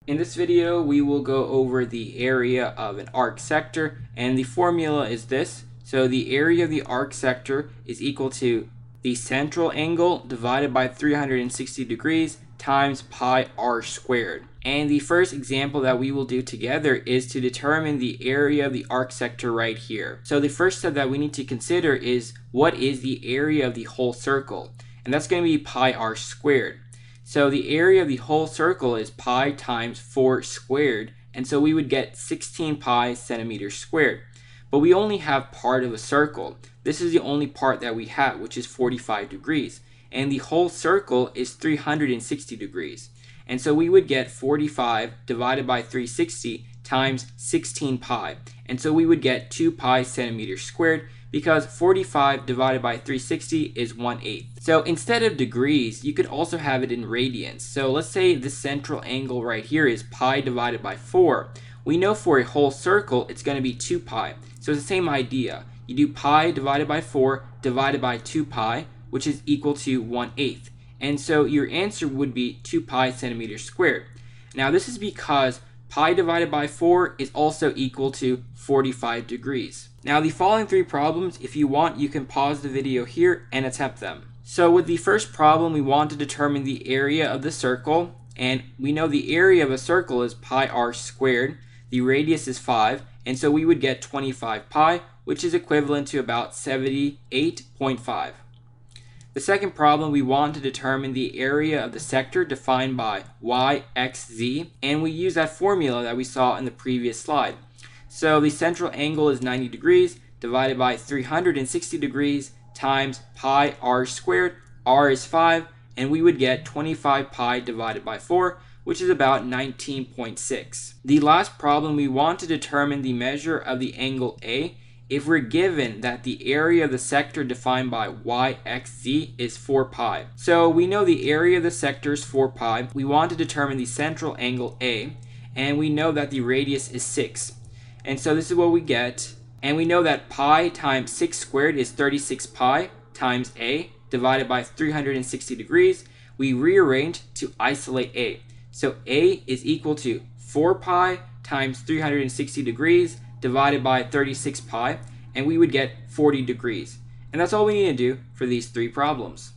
In this video, we will go over the area of an arc sector, and the formula is this. So the area of the arc sector is equal to the central angle divided by 360 degrees times pi r squared. And the first example that we will do together is to determine the area of the arc sector right here. So the first step that we need to consider is what is the area of the whole circle? And that's going to be pi r squared. So the area of the whole circle is pi times 4 squared, and so we would get 16 pi centimeters squared. But we only have part of a circle. This is the only part that we have, which is 45 degrees. And the whole circle is 360 degrees. And so we would get 45 divided by 360 times 16 pi. And so we would get 2 pi centimeters squared, because 45 divided by 360 is 1/8. So instead of degrees, you could also have it in radians. So let's say the central angle right here is pi divided by 4. We know for a whole circle, it's going to be 2 pi. So it's the same idea. You do pi divided by 4 divided by 2 pi, which is equal to 1/8. And so your answer would be 2 pi centimeters squared. Now this is because pi divided by 4 is also equal to 45 degrees. Now the following three problems, if you want, you can pause the video here and attempt them. So with the first problem, we want to determine the area of the circle, and we know the area of a circle is pi r squared. The radius is 5, and so we would get 25 pi, which is equivalent to about 78.5. The second problem, we want to determine the area of the sector defined by y, x, z, and we use that formula that we saw in the previous slide. So the central angle is 90 degrees divided by 360 degrees times pi r squared. R is 5, and we would get 25 pi divided by 4, which is about 19.6. The last problem, we want to determine the measure of the angle A if we're given that the area of the sector defined by y, x, z is 4 pi. So we know the area of the sector is 4 pi. We want to determine the central angle A, and we know that the radius is 6. And so this is what we get. And we know that pi times 6 squared is 36 pi times A divided by 360 degrees. We rearrange to isolate A. So A is equal to 4 pi times 360 degrees divided by 36 pi, and we would get 40 degrees. And that's all we need to do for these three problems.